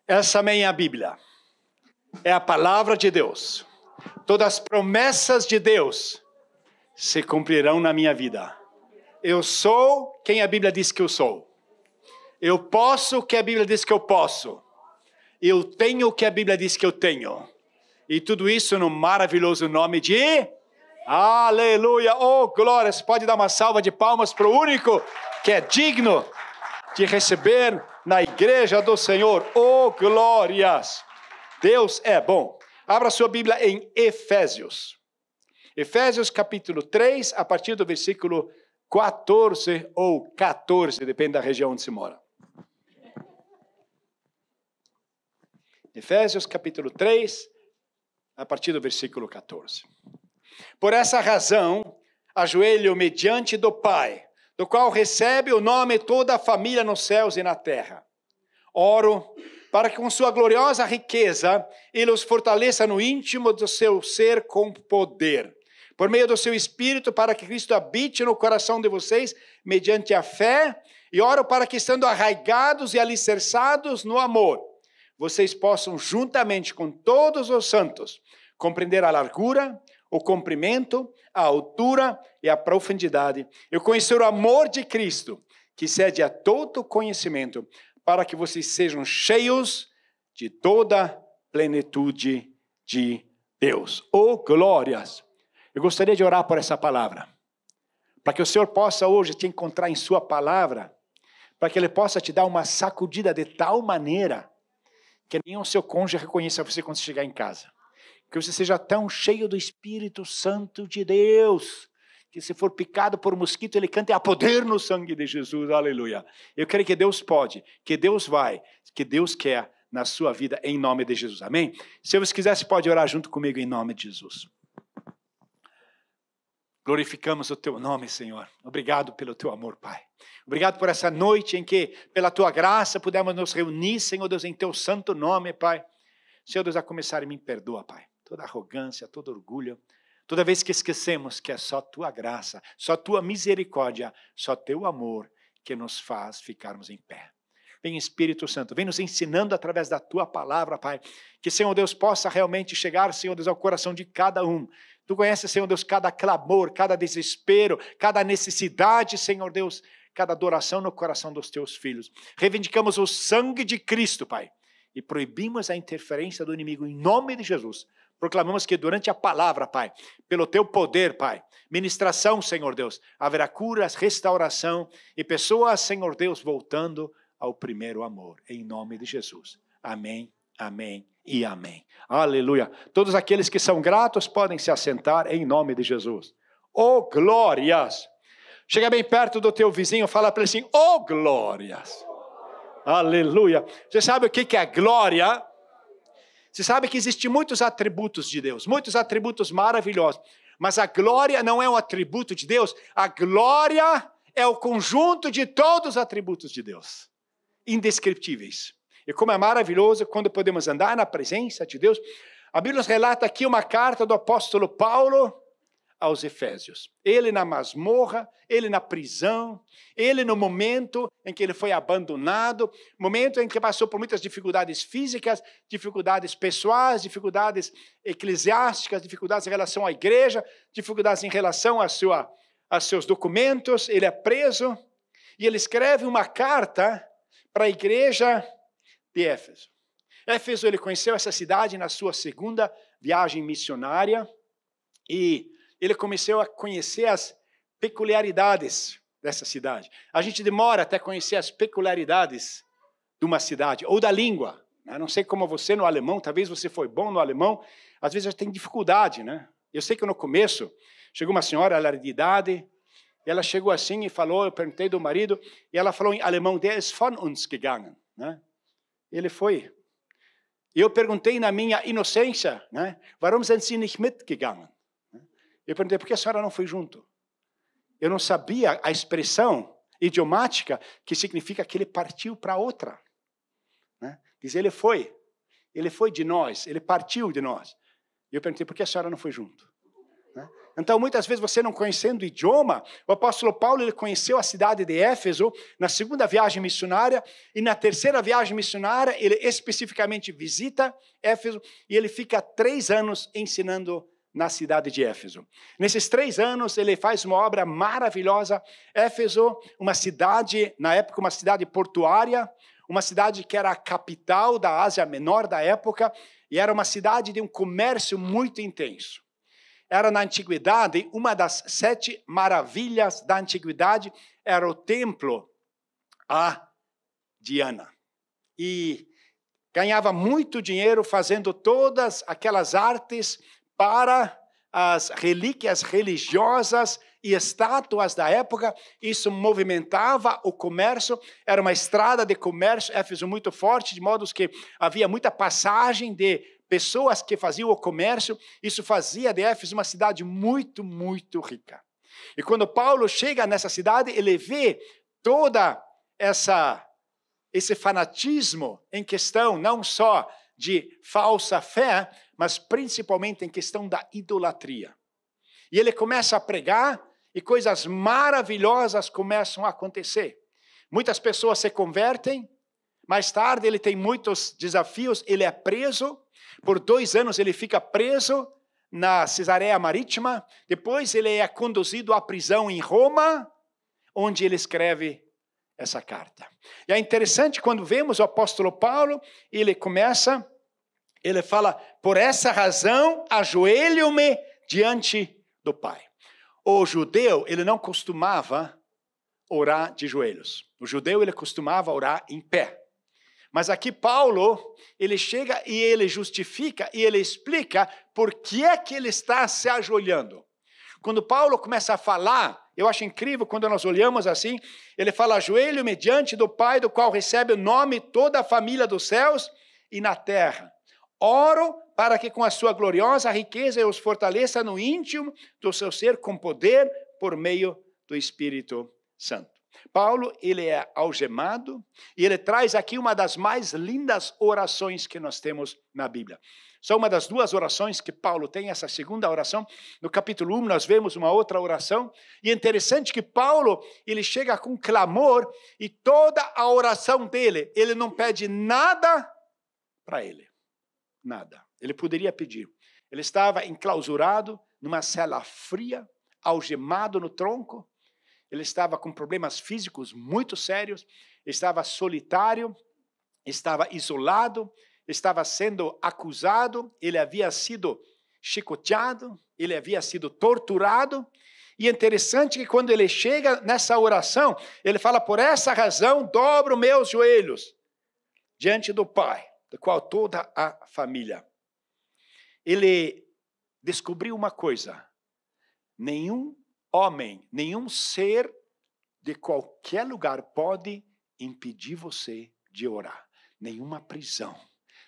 Essa também é a Bíblia. É a palavra de Deus. Todas as promessas de Deus se cumprirão na minha vida. Eu sou quem a Bíblia diz que eu sou. Eu posso o que a Bíblia diz que eu posso. Eu tenho o que a Bíblia diz que eu tenho. E tudo isso no maravilhoso nome de... Aleluia! Oh, glória! Você pode dar uma salva de palmas para o único que é digno de receber na igreja do Senhor. Oh, glórias! Deus é bom. Abra sua Bíblia em Efésios. Efésios capítulo 3, a partir do versículo 14 ou 14, depende da região onde se mora. Efésios capítulo 3, a partir do versículo 14. Por essa razão, ajoelho-me diante do Pai, do qual recebe o nome toda a família nos céus e na terra. Oro para que com sua gloriosa riqueza Ele os fortaleça no íntimo do seu ser com poder, por meio do seu Espírito, para que Cristo habite no coração de vocês, mediante a fé, e oro para que, estando arraigados e alicerçados no amor, vocês possam, juntamente com todos os santos, compreender a largura, o comprimento, a altura e a profundidade, e conhecer o amor de Cristo, que excede a todo conhecimento, para que vocês sejam cheios de toda plenitude de Deus. Oh, glórias! Eu gostaria de orar por essa palavra, para que o Senhor possa hoje te encontrar em sua palavra, para que Ele possa te dar uma sacudida de tal maneira que nenhum seu cônjuge reconheça você quando você chegar em casa. Que você seja tão cheio do Espírito Santo de Deus, que se for picado por um mosquito, ele canta, há poder no sangue de Jesus, aleluia. Eu creio que Deus pode, que Deus vai, que Deus quer na sua vida, em nome de Jesus, amém? Se você quiser, você pode orar junto comigo em nome de Jesus. Glorificamos o teu nome, Senhor. Obrigado pelo teu amor, Pai. Obrigado por essa noite em que, pela tua graça, pudemos nos reunir, Senhor Deus, em teu santo nome, Pai. Senhor Deus, a começar em mim, perdoa, Pai. Toda arrogância, todo orgulho. Toda vez que esquecemos que é só tua graça, só tua misericórdia, só teu amor que nos faz ficarmos em pé. Vem Espírito Santo, vem nos ensinando através da tua palavra, Pai. Que, Senhor Deus, possa realmente chegar, Senhor Deus, ao coração de cada um. Tu conheces, Senhor Deus, cada clamor, cada desespero, cada necessidade, Senhor Deus, cada adoração no coração dos teus filhos. Reivindicamos o sangue de Cristo, Pai, e proibimos a interferência do inimigo em nome de Jesus. Proclamamos que durante a palavra, Pai, pelo teu poder, Pai, ministração, Senhor Deus, haverá curas, restauração e pessoas, Senhor Deus, voltando ao primeiro amor, em nome de Jesus. Amém, amém e amém. Aleluia. Todos aqueles que são gratos podem se assentar em nome de Jesus. Oh, glórias! Chega bem perto do teu vizinho, fala para ele assim, oh, glórias! Aleluia! Você sabe o que é glória? Você sabe que existem muitos atributos de Deus, muitos atributos maravilhosos, mas a glória não é um atributo de Deus, a glória é o conjunto de todos os atributos de Deus, indescritíveis. E como é maravilhoso quando podemos andar na presença de Deus. A Bíblia nos relata aqui uma carta do apóstolo Paulo aos Efésios. Ele na masmorra, ele na prisão, ele no momento em que ele foi abandonado, momento em que passou por muitas dificuldades físicas, dificuldades pessoais, dificuldades eclesiásticas, dificuldades em relação à igreja, dificuldades em relação a seus documentos, ele é preso, e ele escreve uma carta para a igreja de Éfeso. Éfeso, ele conheceu essa cidade na sua segunda viagem missionária, e ele começou a conhecer as peculiaridades dessa cidade. A gente demora até conhecer as peculiaridades de uma cidade, ou da língua. Eu não sei como você no alemão, talvez você foi bom no alemão, às vezes tem dificuldade, né? Eu sei que no começo, chegou uma senhora, ela era de idade, e ela chegou assim e falou, eu perguntei do marido, e ela falou em alemão, der ist von uns gegangen, né? Ele foi. E eu perguntei na minha inocência, né? Warum sind Sie nicht mitgegangen? Eu perguntei, por que a senhora não foi junto? Eu não sabia a expressão idiomática que significa que ele partiu para outra. Né? Diz, ele foi de nós, ele partiu de nós. E eu perguntei, por que a senhora não foi junto? Né? Então, muitas vezes, você não conhecendo o idioma, o apóstolo Paulo ele conheceu a cidade de Éfeso na segunda viagem missionária, e na terceira viagem missionária, ele especificamente visita Éfeso, e ele fica 3 anos ensinando na cidade de Éfeso. Nesses 3 anos, ele faz uma obra maravilhosa. Éfeso, uma cidade, na época, uma cidade portuária, uma cidade que era a capital da Ásia Menor da época, e era uma cidade de um comércio muito intenso. Era na antiguidade, uma das 7 maravilhas da antiguidade era o templo a Diana. E ganhava muito dinheiro fazendo todas aquelas artes para as relíquias religiosas e estátuas da época. Isso movimentava o comércio, era uma estrada de comércio, Éfeso muito forte, de modo que havia muita passagem de pessoas que faziam o comércio. Isso fazia de Éfeso uma cidade muito, muito rica. E quando Paulo chega nessa cidade, ele vê toda esse fanatismo em questão não só de falsa fé, mas principalmente em questão da idolatria. E ele começa a pregar e coisas maravilhosas começam a acontecer. Muitas pessoas se convertem, mais tarde ele tem muitos desafios, ele é preso, por 2 anos ele fica preso na Cesareia Marítima, depois ele é conduzido à prisão em Roma, onde ele escreve essa carta. E é interessante quando vemos o apóstolo Paulo, ele fala, por essa razão ajoelho-me diante do Pai. O judeu, ele não costumava orar de joelhos. O judeu, ele costumava orar em pé. Mas aqui Paulo, ele chega e ele justifica e ele explica por que é que ele está se ajoelhando. Quando Paulo começa a falar, eu acho incrível quando nós olhamos assim, ele fala, ajoelho-me diante do Pai, do qual recebe o nome toda a família dos céus e na terra. Oro para que com a sua gloriosa riqueza eu os fortaleça no íntimo do seu ser com poder por meio do Espírito Santo. Paulo, ele é algemado e ele traz aqui uma das mais lindas orações que nós temos na Bíblia. Só uma das 2 orações que Paulo tem, essa segunda oração. No capítulo 1 nós vemos uma outra oração. E é interessante que Paulo, ele chega com clamor e toda a oração dele, ele não pede nada para ele. Nada. Ele poderia pedir. Ele estava enclausurado numa cela fria, algemado no tronco. Ele estava com problemas físicos muito sérios. Estava solitário, estava isolado, estava sendo acusado. Ele havia sido chicoteado, ele havia sido torturado. E é interessante que quando ele chega nessa oração, ele fala, por essa razão dobro meus joelhos diante do Pai, do qual toda a família. Ele descobriu uma coisa, nenhum homem, nenhum ser de qualquer lugar pode impedir você de orar. Nenhuma prisão,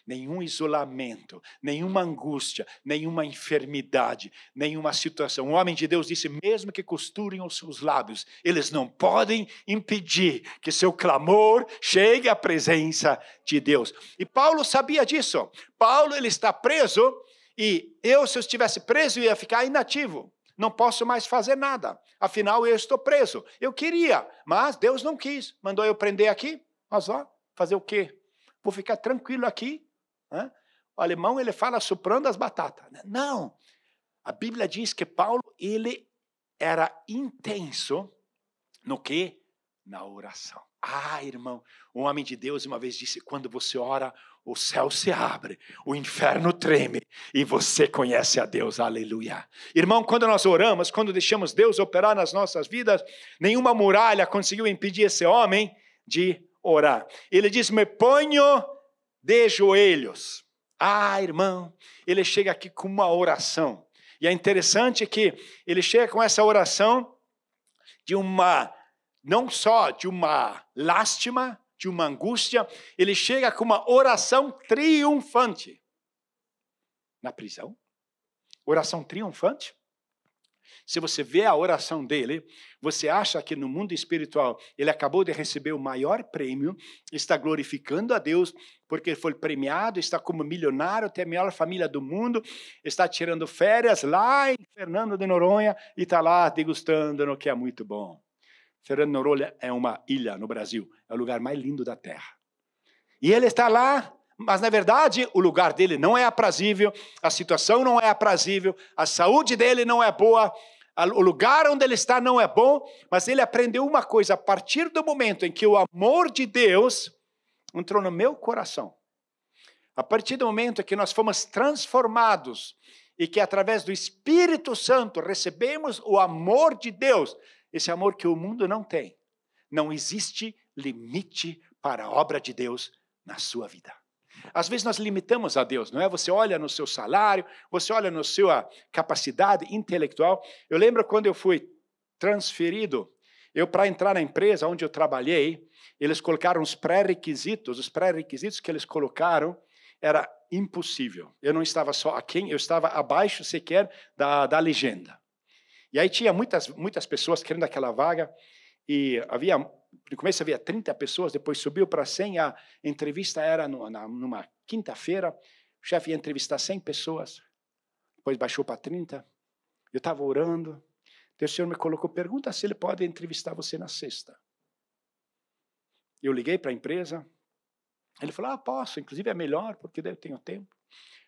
nenhum isolamento, nenhuma angústia, nenhuma enfermidade, nenhuma situação. O homem de Deus disse, mesmo que costurem os seus lábios, eles não podem impedir que seu clamor chegue à presença de Deus. E Paulo sabia disso. Paulo, ele está preso e se eu estivesse preso, eu ia ficar inativo. Não posso mais fazer nada. Afinal, eu estou preso. Eu queria, mas Deus não quis. Mandou eu prender aqui. Mas fazer o quê? Vou ficar tranquilo aqui. O alemão, ele fala soprando as batatas. Não. A Bíblia diz que Paulo, ele era intenso no quê? Na oração. Irmão, um homem de Deus uma vez disse, quando você ora, o céu se abre, o inferno treme e você conhece a Deus, aleluia. Irmão, quando nós oramos, quando deixamos Deus operar nas nossas vidas, nenhuma muralha conseguiu impedir esse homem de orar. Ele diz, me ponho de joelhos. Irmão, ele chega aqui com uma oração. E é interessante que ele chega com essa oração não só de uma lástima, de uma angústia, ele chega com uma oração triunfante. Na prisão? Oração triunfante? Se você vê a oração dele, você acha que no mundo espiritual ele acabou de receber o maior prêmio, está glorificando a Deus porque foi premiado, está como milionário, tem a melhor família do mundo, está tirando férias lá em Fernando de Noronha e está lá degustando no que é muito bom. Fernando de Noronha é uma ilha no Brasil, é o lugar mais lindo da terra. E ele está lá, mas na verdade o lugar dele não é aprazível, a situação não é aprazível, a saúde dele não é boa, o lugar onde ele está não é bom, mas ele aprendeu uma coisa: a partir do momento em que o amor de Deus entrou no meu coração, a partir do momento em que nós fomos transformados e que através do Espírito Santo recebemos o amor de Deus, esse amor que o mundo não tem, não existe limite para a obra de Deus na sua vida. Às vezes nós limitamos a Deus, não é? Você olha no seu salário, você olha na sua capacidade intelectual. Eu lembro quando eu fui transferido, para entrar na empresa onde eu trabalhei, eles colocaram os pré-requisitos que eles colocaram era impossível. Eu não estava só aquém, eu estava abaixo sequer da legenda. E aí tinha muitas pessoas querendo aquela vaga, e no começo havia 30 pessoas, depois subiu para 100, a entrevista era numa quinta-feira, o chefe ia entrevistar 100 pessoas, depois baixou para 30, eu estava orando, o Senhor me colocou, pergunta se ele pode entrevistar você na sexta. Eu liguei para a empresa, ele falou, posso, inclusive é melhor, porque daí eu tenho tempo.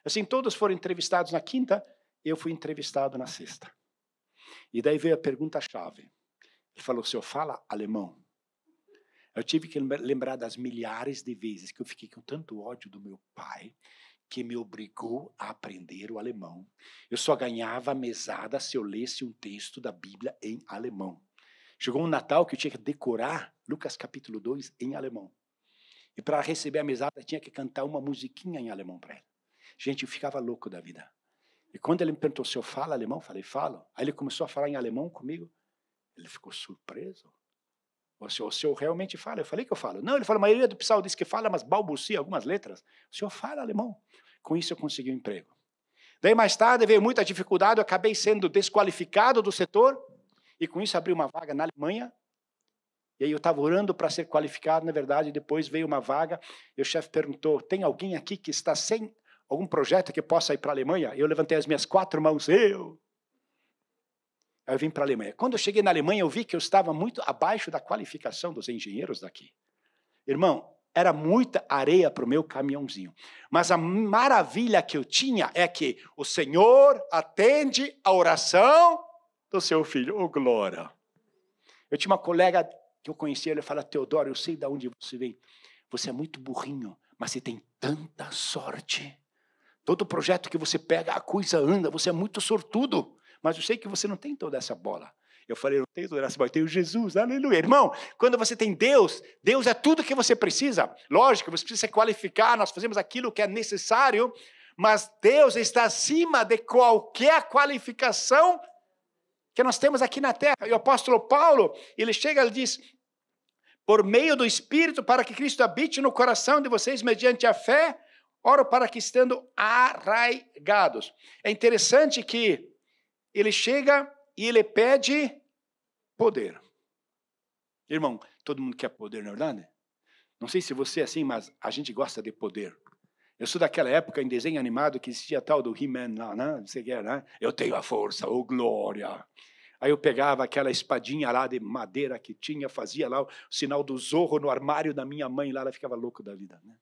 Assim, todos foram entrevistados na quinta, eu fui entrevistado na sexta. E daí veio a pergunta-chave. Ele falou, o senhor fala alemão? Eu tive que lembrar das milhares de vezes que eu fiquei com tanto ódio do meu pai, que me obrigou a aprender o alemão. Eu só ganhava a mesada se eu lesse um texto da Bíblia em alemão. Chegou um Natal que eu tinha que decorar Lucas capítulo 2 em alemão. E para receber a mesada, eu tinha que cantar uma musiquinha em alemão para ele. Gente, eu ficava louco da vida. E quando ele me perguntou se eu falo alemão, eu falei, falo. Aí ele começou a falar em alemão comigo. Ele ficou surpreso. O senhor realmente fala? Eu falei que eu falo. Não, ele falou, a maioria do pessoal diz que fala, mas balbucia algumas letras. O senhor fala alemão. Com isso eu consegui um emprego. Daí mais tarde veio muita dificuldade, eu acabei sendo desqualificado do setor, e com isso abri uma vaga na Alemanha. E aí eu estava orando para ser qualificado, na verdade, depois veio uma vaga, e o chefe perguntou, tem alguém aqui que está sem algum projeto que possa ir para a Alemanha? Eu levantei as minhas 4 mãos, Aí eu vim para a Alemanha. Quando eu cheguei na Alemanha, eu vi que eu estava muito abaixo da qualificação dos engenheiros daqui. Irmão, era muita areia para o meu caminhãozinho. Mas a maravilha que eu tinha é que o Senhor atende a oração do seu filho. Oh, glória! Eu tinha uma colega que eu conhecia, ele fala, Teodoro, eu sei de onde você vem. Você é muito burrinho, mas você tem tanta sorte. Todo projeto que você pega, a coisa anda, você é muito sortudo. Mas eu sei que você não tem toda essa bola. Eu falei, eu não tenho toda essa bola, eu tenho Jesus, aleluia. Irmão, quando você tem Deus, Deus é tudo que você precisa. Lógico, você precisa se qualificar, nós fazemos aquilo que é necessário, mas Deus está acima de qualquer qualificação que nós temos aqui na terra. E o apóstolo Paulo, ele chega e diz, por meio do Espírito, para que Cristo habite no coração de vocês mediante a fé, oro para que estando arraigados. É interessante que ele chega e ele pede poder. Irmão, todo mundo quer poder, não é verdade? Não sei se você é assim, mas a gente gosta de poder. Eu sou daquela época em desenho animado que existia tal do He-Man lá, né? Não sei o que era, né? Eu tenho a força, oh glória. Aí eu pegava aquela espadinha lá de madeira que tinha, fazia lá o sinal do Zorro no armário da minha mãe lá, ela ficava louca da vida, né?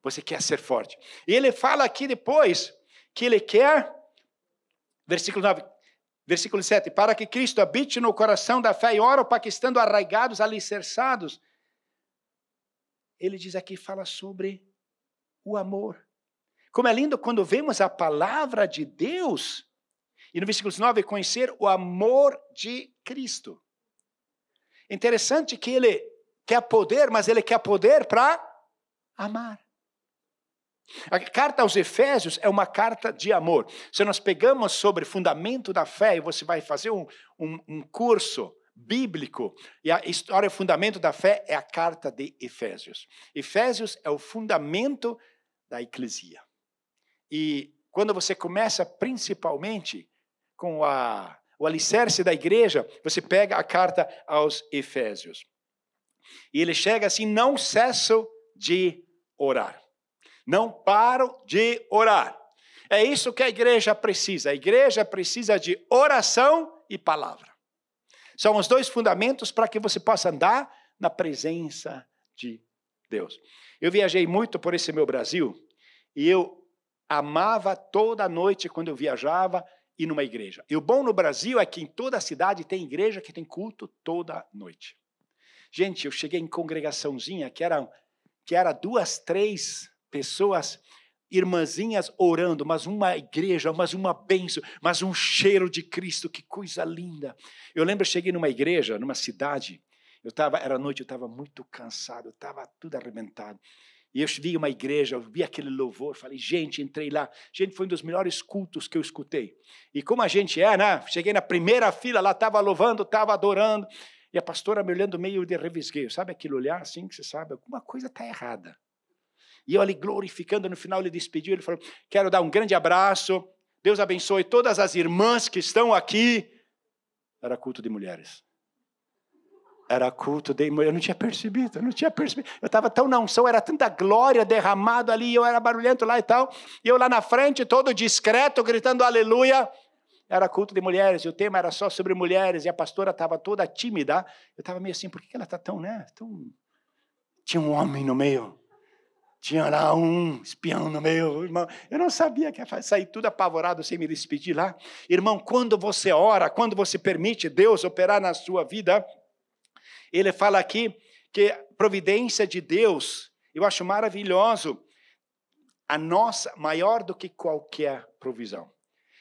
Você quer ser forte. E ele fala aqui depois que ele quer, versículo 9, versículo 7, para que Cristo habite no coração da fé e oro para que estando arraigados, alicerçados. Ele diz aqui, fala sobre o amor. Como é lindo quando vemos a palavra de Deus, e no versículo 9, conhecer o amor de Cristo. Interessante que ele quer poder, mas ele quer poder para amar. A carta aos Efésios é uma carta de amor. Se nós pegamos sobre fundamento da fé, e você vai fazer um curso bíblico, e a história e fundamento da fé é a carta de Efésios. Efésios é o fundamento da eclesia. E quando você começa principalmente com o alicerce da igreja, você pega a carta aos Efésios. E ele chega assim: não cesso de orar. Não paro de orar. É isso que a igreja precisa. A igreja precisa de oração e palavra. São os dois fundamentos para que você possa andar na presença de Deus. Eu viajei muito por esse meu Brasil e eu amava toda noite quando eu viajava ir numa igreja. E o bom no Brasil é que em toda a cidade tem igreja que tem culto toda noite. Gente, eu cheguei em congregaçãozinha que era 2, 3 pessoas, irmãzinhas orando, mas uma igreja, mas uma bênção, mas um cheiro de Cristo, que coisa linda. Eu lembro, eu cheguei numa igreja, numa cidade, era noite, eu estava muito cansado, eu estava tudo arrebentado. E eu vi uma igreja, eu vi aquele louvor, falei, gente, entrei lá. Gente, foi um dos melhores cultos que eu escutei. E como a gente né? Cheguei na primeira fila, lá estava louvando, estava adorando. E a pastora me olhando meio de revisgueio. Sabe aquele olhar assim que você sabe? Alguma coisa está errada. E eu ali glorificando, no final ele despediu, ele falou, quero dar um grande abraço, Deus abençoe todas as irmãs que estão aqui. Era culto de mulheres. Era culto de mulheres, eu não tinha percebido. Eu estava tão na unção, era tanta glória derramada ali, eu era barulhento lá e tal. E eu lá na frente, todo discreto, gritando aleluia. Era culto de mulheres, e o tema era só sobre mulheres, e a pastora estava toda tímida. Eu estava meio assim, por que ela está tão, Tinha um homem no meio. Tinha lá um espião no meio, irmão. Eu não sabia que ia sair tudo apavorado sem me despedir lá. Irmão, quando você ora, quando você permite Deus operar na sua vida, ele fala aqui que a providência de Deus, eu acho maravilhoso, a nossa, maior do que qualquer provisão.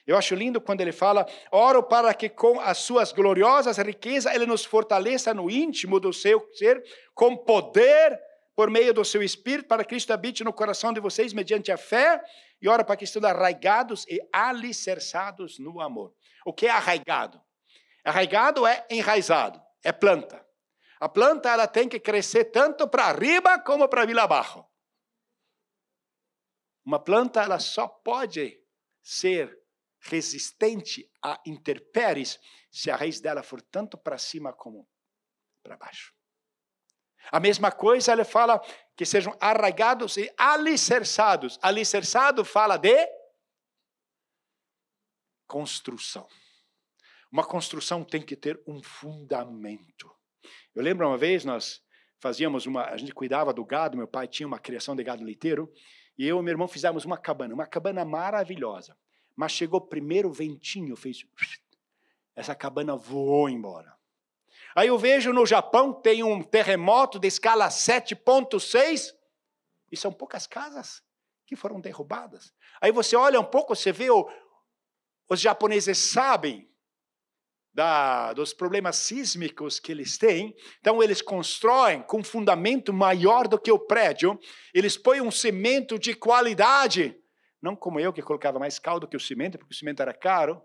Eu acho lindo quando ele fala, oro para que com as suas gloriosas riquezas ele nos fortaleça no íntimo do seu ser, com poder, por meio do seu Espírito, para que Cristo habite no coração de vocês mediante a fé, e ora para que estejam arraigados e alicerçados no amor. O que é arraigado? Arraigado é enraizado, é planta. A planta ela tem que crescer tanto para arriba como para vir abaixo. Uma planta ela só pode ser resistente a intempéries se a raiz dela for tanto para cima como para baixo. A mesma coisa ele fala que sejam arraigados e alicerçados. Alicerçado fala de construção. Uma construção tem que ter um fundamento. Eu lembro uma vez nós fazíamos a gente cuidava do gado, meu pai tinha uma criação de gado leiteiro, e eu e meu irmão fizemos uma cabana maravilhosa. Mas chegou o primeiro ventinho, essa cabana voou embora. Aí eu vejo no Japão, tem um terremoto de escala 7,6, e são poucas casas que foram derrubadas. Aí você olha um pouco, você vê, os japoneses sabem dos problemas sísmicos que eles têm, então eles constroem com um fundamento maior do que o prédio, eles põem um cimento de qualidade, não como eu que colocava mais caldo que o cimento, porque o cimento era caro,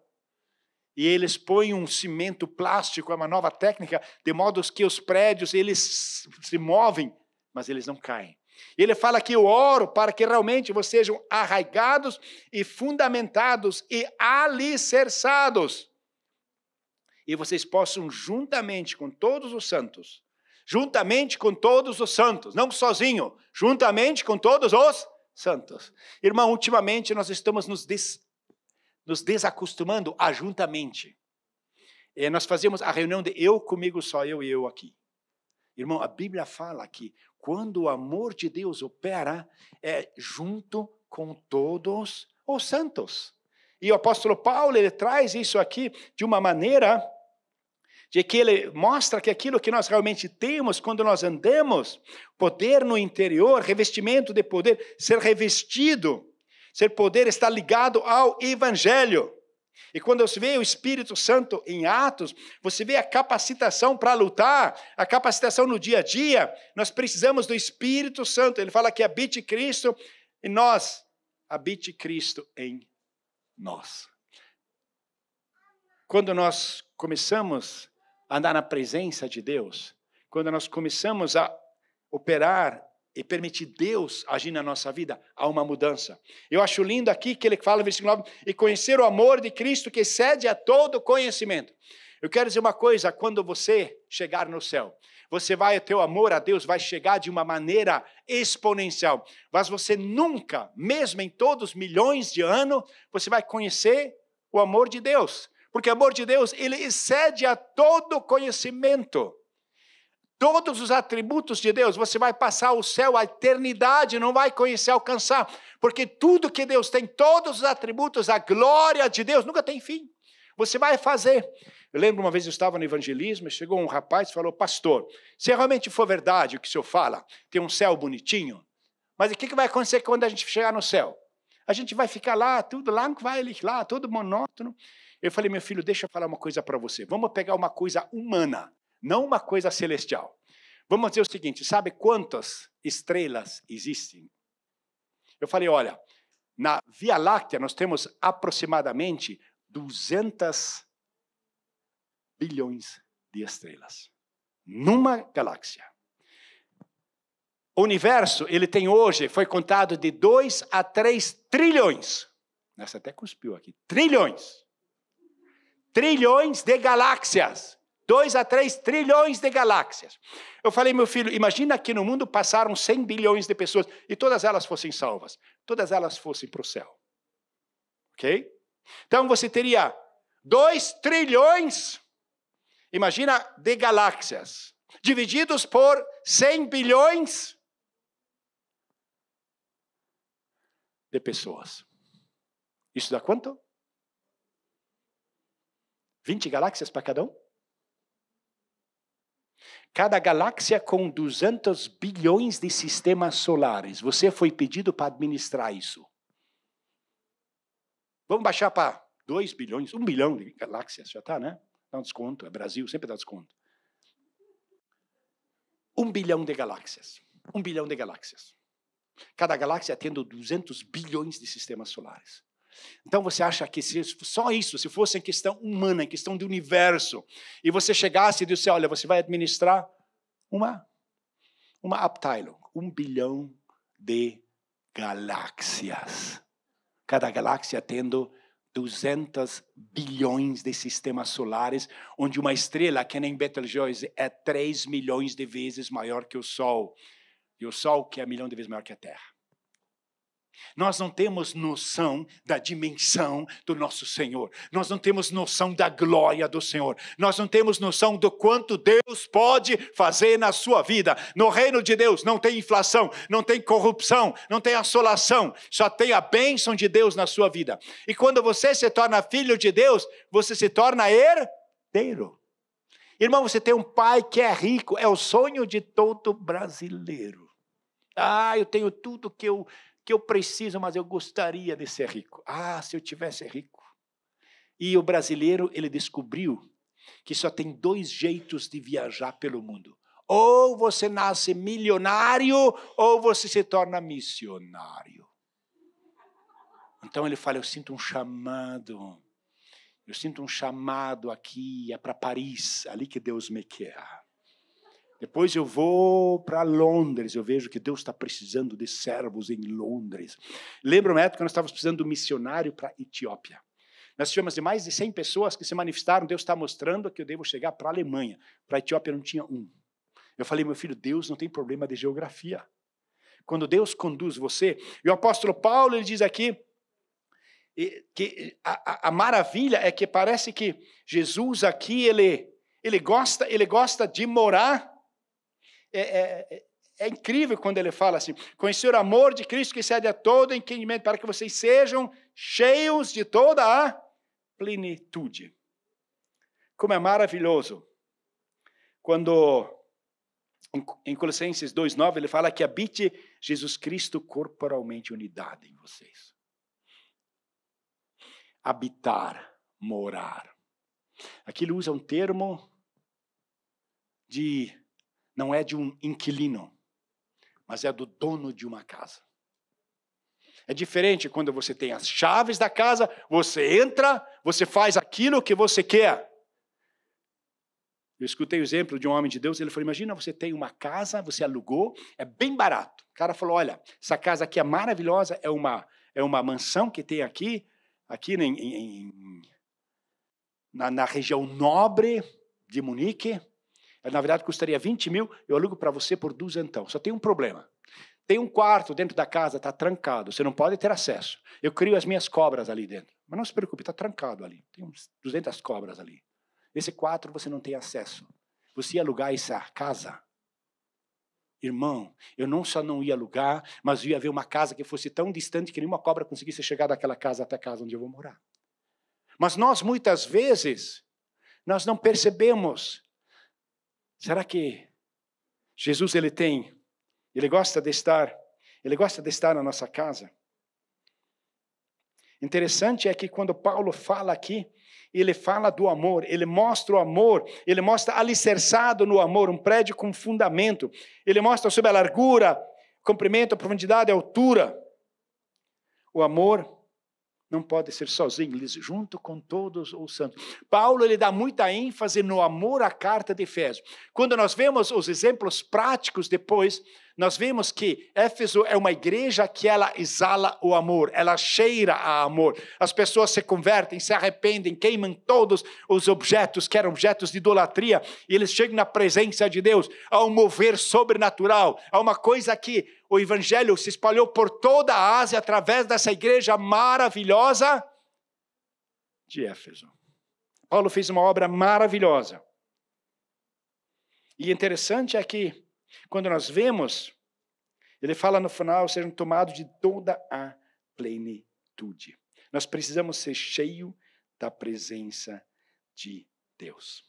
e eles põem um cimento plástico, é uma nova técnica, de modo que os prédios eles se movem, mas eles não caem. Ele fala que eu oro para que realmente vocês sejam arraigados e fundamentados e alicerçados. E vocês possam, juntamente com todos os santos, não sozinho, juntamente com todos os santos. Irmão, ultimamente nós estamos nos desacostumando a juntamente. Nós fazemos a reunião de eu comigo só, eu e eu aqui. Irmão, a Bíblia fala que quando o amor de Deus opera, é junto com todos os santos. E o apóstolo Paulo, ele traz isso aqui de uma maneira de que ele mostra que aquilo que nós realmente temos quando nós andamos, poder no interior, revestimento de poder, ser revestido, ser poder está ligado ao Evangelho. E quando você vê o Espírito Santo em Atos, você vê a capacitação para lutar, a capacitação no dia a dia. Nós precisamos do Espírito Santo. Ele fala que habite Cristo em nós, habite Cristo em nós. Quando nós começamos a andar na presença de Deus, quando nós começamos a operar e permitir Deus agir na nossa vida, há uma mudança. Eu acho lindo aqui que ele fala, versículo 9, e conhecer o amor de Cristo que excede a todo conhecimento. Eu quero dizer uma coisa, quando você chegar no céu, o teu amor a Deus vai chegar de uma maneira exponencial. Mas você nunca, mesmo em todos os milhões de anos, você vai conhecer o amor de Deus. Porque o amor de Deus, ele excede a todo conhecimento. Todos os atributos de Deus, você vai passar o céu, a eternidade, não vai conhecer, alcançar. Porque tudo que Deus tem, todos os atributos, a glória de Deus, nunca tem fim. Você vai fazer. Eu lembro uma vez eu estava no evangelismo, chegou um rapaz e falou, pastor, se realmente for verdade o que o senhor fala, tem um céu bonitinho, mas o que vai acontecer quando a gente chegar no céu? A gente vai ficar lá, tudo lá, não vai lá, tudo monótono. Eu falei, meu filho, deixa eu falar uma coisa para você. Vamos pegar uma coisa humana, não uma coisa celestial. Vamos dizer o seguinte, sabe quantas estrelas existem? Eu falei, olha, na Via Láctea nós temos aproximadamente 200 bilhões de estrelas. Numa galáxia. O universo, ele tem hoje, foi contado de 2 a 3 trilhões. Essa até cuspiu aqui. Trilhões. Trilhões de galáxias. 2 a 3 trilhões de galáxias. Eu falei, meu filho, imagina que no mundo passaram 100 bilhões de pessoas e todas elas fossem salvas. Todas elas fossem para o céu. Ok? Então você teria 2 trilhões, imagina, de galáxias, divididos por 100 bilhões de pessoas. Isso dá quanto? 20 galáxias para cada um? Cada galáxia com 200 bilhões de sistemas solares. Você foi pedido para administrar isso. Vamos baixar para 2 bilhões, 1 bilhão de galáxias, já está, né? Dá um desconto, é Brasil, sempre dá desconto. 1 bilhão de galáxias. 1 bilhão de galáxias. Cada galáxia tendo 200 bilhões de sistemas solares. Então você acha que se só isso, se fosse em questão humana, em questão de universo, e você chegasse e disse, olha, você vai administrar uma Abteilung, 1 bilhão de galáxias. Cada galáxia tendo 200 bilhões de sistemas solares, onde uma estrela, que nem Betelgeuse, é 3 milhões de vezes maior que o Sol. E o Sol, que é 1 milhão de vezes maior que a Terra. Nós não temos noção da dimensão do nosso Senhor. Nós não temos noção da glória do Senhor. Nós não temos noção do quanto Deus pode fazer na sua vida. No reino de Deus não tem inflação, não tem corrupção, não tem assolação. Só tem a bênção de Deus na sua vida. E quando você se torna filho de Deus, você se torna herdeiro. Irmão, você tem um pai que é rico. É o sonho de todo brasileiro. Eu tenho tudo que eu preciso, mas eu gostaria de ser rico. Se eu tivesse rico. E o brasileiro, ele descobriu que só tem 2 jeitos de viajar pelo mundo. Ou você nasce milionário, ou você se torna missionário. Então ele fala, eu sinto um chamado aqui, é para Paris, ali que Deus me quer. Depois eu vou para Londres, eu vejo que Deus está precisando de servos em Londres. Lembro uma época que nós estávamos precisando de um missionário para a Etiópia. Nós tivemos de mais de 100 pessoas que se manifestaram, Deus está mostrando que eu devo chegar para a Alemanha. Para a Etiópia não tinha um. Eu falei, meu filho, Deus não tem problema de geografia. Quando Deus conduz você, e o apóstolo Paulo, ele diz aqui, que a maravilha é que parece que Jesus aqui, ele gosta de morar. É incrível quando ele fala assim, conhecer o amor de Cristo que excede a todo entendimento, para que vocês sejam cheios de toda a plenitude. Como é maravilhoso quando em Colossenses 2:9 ele fala que habite Jesus Cristo corporalmente unidade em vocês. Habitar, morar. Aqui ele usa um termo não é de um inquilino, mas é do dono de uma casa. É diferente quando você tem as chaves da casa, você entra, você faz aquilo que você quer. Eu escutei o exemplo de um homem de Deus, ele falou, imagina você tem uma casa, você alugou, é bem barato. O cara falou, olha, essa casa aqui é maravilhosa, é uma mansão que tem aqui na região nobre de Munique. Na verdade custaria 20 mil, eu alugo para você por 200. Só tem um problema. Tem um quarto dentro da casa, está trancado, você não pode ter acesso. Eu crio as minhas cobras ali dentro. Mas não se preocupe, está trancado ali. Tem uns 200 cobras ali. Esse quarto você não tem acesso. Você ia alugar essa casa? Irmão, eu não só não ia alugar, mas eu ia ver uma casa que fosse tão distante que nenhuma cobra conseguisse chegar daquela casa até a casa onde eu vou morar. Mas nós, muitas vezes, nós não percebemos. Será que Jesus, ele gosta de estar na nossa casa? Interessante é que quando Paulo fala aqui, ele fala do amor, ele mostra o amor, ele mostra alicerçado no amor, um prédio com fundamento. Ele mostra sobre a largura, comprimento, a profundidade, a altura. O amor não pode ser sozinho, ele junto com todos os santos. Paulo, ele dá muita ênfase no amor à carta de Efésios. Quando nós vemos os exemplos práticos depois, nós vemos que Éfeso é uma igreja que ela exala o amor, ela cheira a amor. As pessoas se convertem, se arrependem, queimam todos os objetos que eram objetos de idolatria, e eles chegam na presença de Deus. Há um mover sobrenatural, há uma coisa que o evangelho se espalhou por toda a Ásia através dessa igreja maravilhosa de Éfeso. Paulo fez uma obra maravilhosa. E interessante é que quando nós vemos, ele fala no final, sejam tomados de toda a plenitude. Nós precisamos ser cheios da presença de Deus.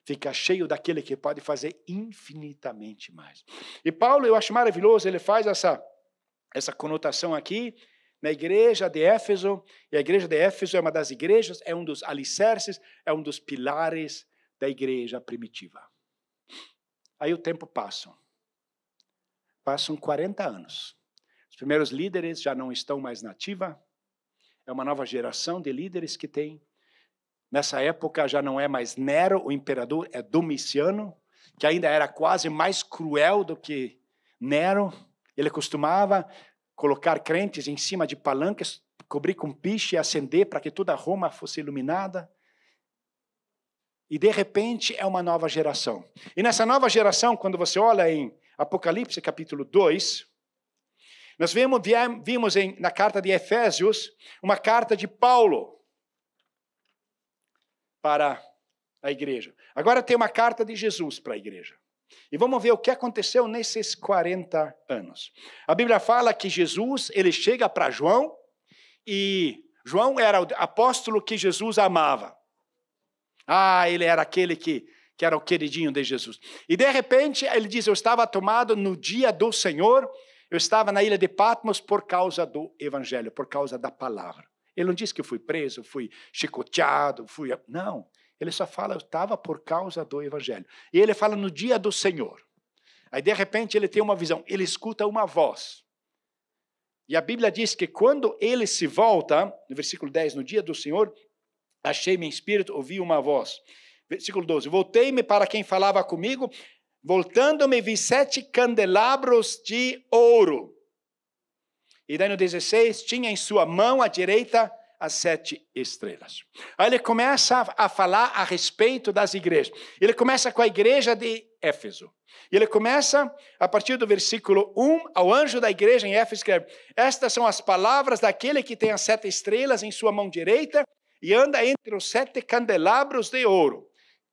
Ficar cheio daquele que pode fazer infinitamente mais. E Paulo, eu acho maravilhoso, ele faz essa conotação aqui, na igreja de Éfeso, e a igreja de Éfeso é uma das igrejas, é um dos alicerces, é um dos pilares da igreja primitiva. Aí o tempo passa. Passam 40 anos. Os primeiros líderes já não estão mais na ativa. É uma nova geração de líderes que tem. Nessa época já não é mais Nero, o imperador, é Domiciano, que ainda era quase mais cruel do que Nero. Ele costumava colocar crentes em cima de palancas, cobrir com piche e acender para que toda Roma fosse iluminada. E de repente é uma nova geração. E nessa nova geração, quando você olha em Apocalipse capítulo 2, nós vimos na carta de Efésios, uma carta de Paulo para a igreja. Agora tem uma carta de Jesus para a igreja. E vamos ver o que aconteceu nesses 40 anos. A Bíblia fala que Jesus, ele chega para João, e João era o apóstolo que Jesus amava. Ele era aquele que era o queridinho de Jesus. E de repente ele diz, eu estava tomado no dia do Senhor, eu estava na ilha de Patmos por causa do evangelho, por causa da palavra. Ele não diz que eu fui preso, fui chicoteado, não. Ele só fala, eu estava por causa do evangelho. E ele fala no dia do Senhor. Aí de repente ele tem uma visão, ele escuta uma voz. E a Bíblia diz que quando ele se volta, no versículo 10, no dia do Senhor, achei-me em espírito, ouvi uma voz. Versículo 12, voltei-me para quem falava comigo, voltando-me vi 7 candelabros de ouro. E daí no 16, tinha em sua mão à direita as 7 estrelas. Aí ele começa a falar a respeito das igrejas. Ele começa com a igreja de Éfeso. E ele começa, a partir do versículo 1, ao anjo da igreja em Éfeso, escreve, estas são as palavras daquele que tem as 7 estrelas em sua mão direita e anda entre os 7 candelabros de ouro.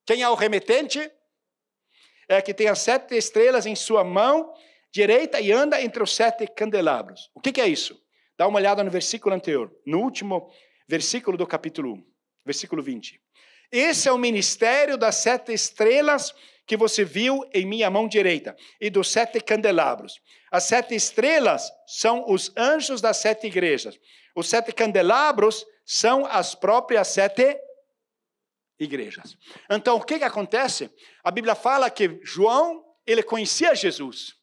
Quem é o remetente? É que tem as 7 estrelas em sua mão direita e anda entre os 7 candelabros. O que é isso? Dá uma olhada no versículo anterior, no último versículo do capítulo 1, versículo 20. Esse é o ministério das 7 estrelas que você viu em minha mão direita e dos 7 candelabros. As 7 estrelas são os anjos das 7 igrejas. Os 7 candelabros são as próprias 7 igrejas. Então, o que acontece? A Bíblia fala que João, ele conhecia Jesus.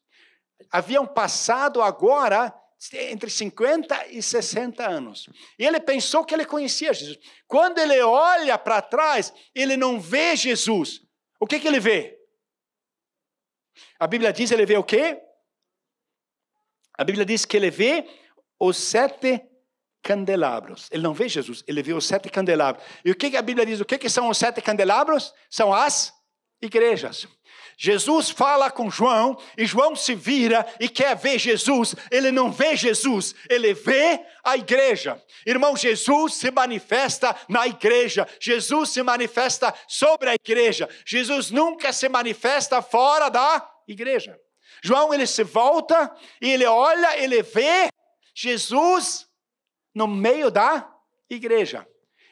Haviam passado agora entre 50 e 60 anos. E ele pensou que ele conhecia Jesus. Quando ele olha para trás, ele não vê Jesus. O que ele vê? A Bíblia diz, ele vê o quê? A Bíblia diz que ele vê os 7 candelabros. Ele não vê Jesus, ele vê os 7 candelabros. E o que a Bíblia diz? O que são os 7 candelabros? São as igrejas. Jesus fala com João, e João se vira e quer ver Jesus. Ele não vê Jesus, ele vê a igreja. Irmão, Jesus se manifesta na igreja. Jesus se manifesta sobre a igreja. Jesus nunca se manifesta fora da igreja. João, ele se volta e ele olha, ele vê Jesus no meio da igreja.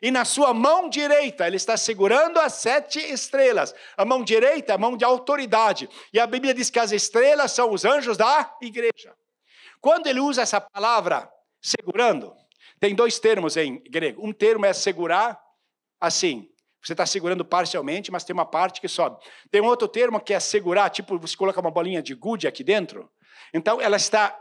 E na sua mão direita, ele está segurando as 7 estrelas. A mão direita é a mão de autoridade. E a Bíblia diz que as estrelas são os anjos da igreja. Quando ele usa essa palavra, segurando, tem 2 termos em grego. Um termo é segurar, assim. Você está segurando parcialmente, mas tem uma parte que sobe. Tem um outro termo que é segurar, tipo você coloca uma bolinha de gude aqui dentro. Então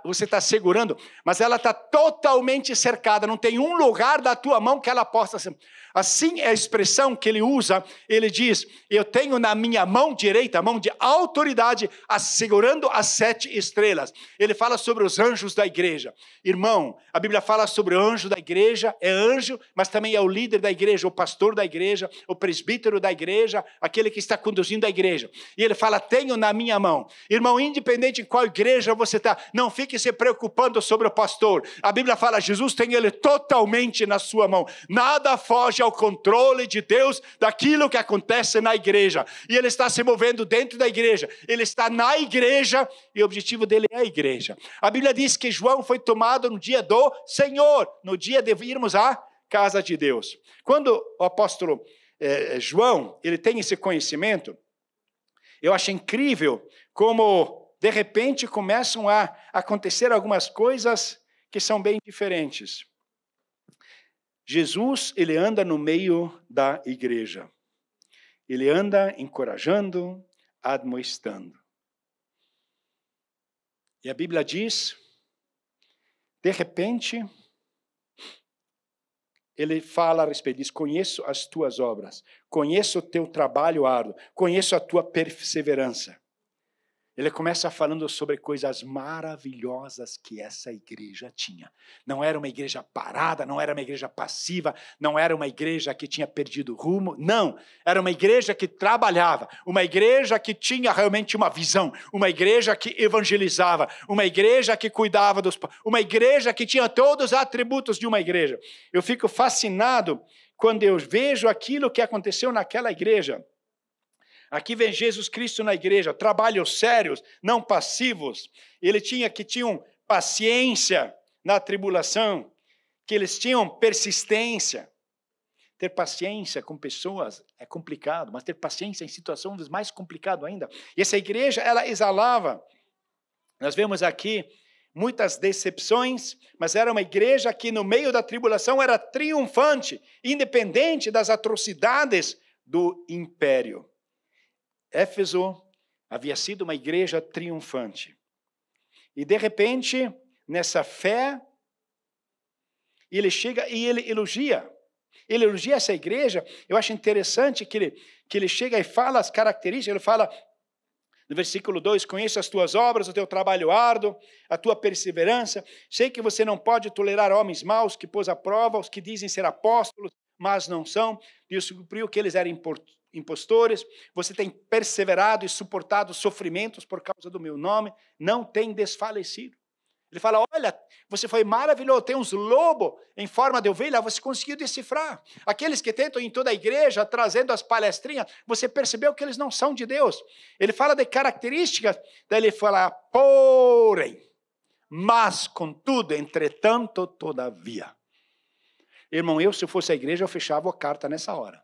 você está segurando, mas ela está totalmente cercada. Não tem um lugar da tua mão que ela possa ser. Assim é a expressão que ele usa. Ele diz, eu tenho na minha mão direita, a mão de autoridade, segurando as 7 estrelas. Ele fala sobre os anjos da igreja. Irmão, a Bíblia fala sobre o anjo da igreja. É anjo, mas também é o líder da igreja, o pastor da igreja, o presbítero da igreja, aquele que está conduzindo a igreja. E ele fala, tenho na minha mão. Irmão, independente de qual igreja você está, não fique se preocupando sobre o pastor. A Bíblia fala, Jesus tem ele totalmente na sua mão. Nada foge ao controle de Deus daquilo que acontece na igreja. E ele está se movendo dentro da igreja. Ele está na igreja e o objetivo dele é a igreja. A Bíblia diz que João foi tomado no dia do Senhor, no dia de irmos à casa de Deus. Quando o apóstolo João, ele tem esse conhecimento, eu acho incrível como de repente começam a acontecer algumas coisas que são bem diferentes. Jesus, ele anda no meio da igreja. Ele anda encorajando, admoestando. E a Bíblia diz, de repente, ele fala a respeito disso, conheço as tuas obras, conheço o teu trabalho árduo, conheço a tua perseverança. Ele começa falando sobre coisas maravilhosas que essa igreja tinha. Não era uma igreja parada, não era uma igreja passiva, não era uma igreja que tinha perdido o rumo, não. Era uma igreja que trabalhava, uma igreja que tinha realmente uma visão, uma igreja que evangelizava, uma igreja que cuidava uma igreja que tinha todos os atributos de uma igreja. Eu fico fascinado quando eu vejo aquilo que aconteceu naquela igreja. Aqui vem Jesus Cristo na igreja, trabalhos sérios, não passivos. Ele tinham paciência na tribulação, que eles tinham persistência. Ter paciência com pessoas é complicado, mas ter paciência em situações mais complicado ainda. E essa igreja, ela exalava. Nós vemos aqui muitas decepções, mas era uma igreja que no meio da tribulação era triunfante, independente das atrocidades do império. Éfeso havia sido uma igreja triunfante. E de repente, nessa fé, ele chega e ele elogia. Ele elogia essa igreja. Eu acho interessante que ele chega e fala as características. Ele fala, no versículo 2, conheço as tuas obras, o teu trabalho árduo, a tua perseverança. Sei que você não pode tolerar homens maus que pôs à prova, os que dizem ser apóstolos, mas não são. Descobriu que eles eram impostores. Você tem perseverado e suportado sofrimentos por causa do meu nome, não tem desfalecido. Ele fala, olha, você foi maravilhoso, tem uns lobos em forma de ovelha, você conseguiu decifrar. Aqueles que tentam em toda a igreja, trazendo as palestrinhas, você percebeu que eles não são de Deus. Ele fala de características, daí ele fala, porém, mas, contudo, entretanto, todavia. Irmão, se eu fosse a igreja, eu fechava a carta nessa hora.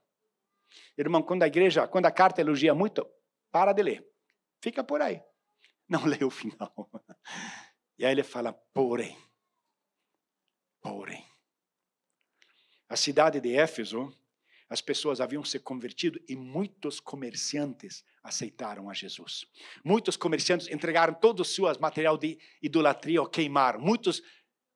Irmão, quando a carta elogia muito, para de ler. Fica por aí. Não lê o final. E aí ele fala, porém. A cidade de Éfeso, as pessoas haviam se convertido e muitos comerciantes aceitaram a Jesus. Muitos comerciantes entregaram todo o seu material de idolatria ou queimaram. Muitos